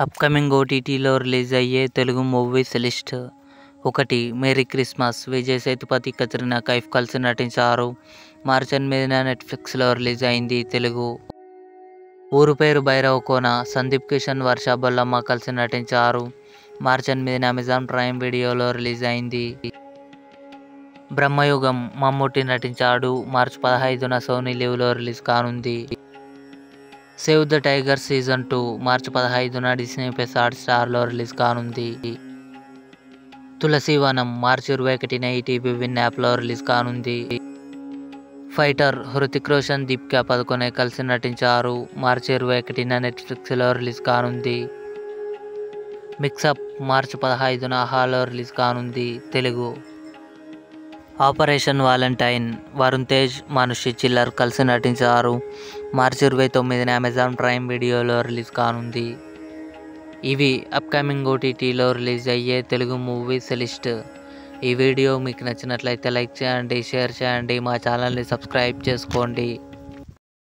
Upcoming ఓటీటీలో release అయ్యే Telugu movies list. 1. Merry Christmas. Vijay Sethupathi, Katrina Kaif కలిసి నటించారు. మార్చి 8న నెట్ఫ్లిక్స్లో రిలీజ్ అయింది. తెలుగు. ఊరు పేరు భైరవకోన. సందీప్ కిషన్, వర్ష బొల్లమ్మ కలిసి నటించారు. మార్చి 8న అమెజాన్ ప్రైమ్ వీడియోలో రిలీజ్ అయింది. బ్రహ్మయుగం. మమ్ముట్టి నటించాడు. మార్చి 15న సోనీ లివ్లో రిలీజ్ కానుంది. సేవ్ ద టైగర్ సీజన్ 2 మార్చి 15న డిస్నీ ప్లస్ హాట్‌స్టార్లో రిలీజ్ కానుంది. తులసీవనం మార్చి 21న ఈటీవీ విన్ యాప్లో రిలీజ్ కానుంది. ఫైటర్. హృతిక్ రోషన్, దీపికా పదుకొనె కలిసి నటించారు. మార్చి 21న నెట్ఫ్లిక్స్లో రిలీజ్ కానుంది. మిక్సప్ మార్చి 15న ఆహాలో రిలీజ్ కానుంది. తెలుగు. Operation valentine. వరుణ్ తేజ్, మానుషి చిల్లర్ కలిసి నటించారు. మార్చి 29న అమెజాన్ ప్రైమ్ వీడియోలో రిలీజ్ కానుంది. ఇవి అప్కమింగ్ ఓటీటీలో రిలీజ్ అయ్యే తెలుగు మూవీస్ లిస్ట్. ఈ వీడియో మీకు నచ్చినట్లయితే లైక్ చేయండి, షేర్ చేయండి, మా ఛానల్ని సబ్స్క్రైబ్ చేసుకోండి.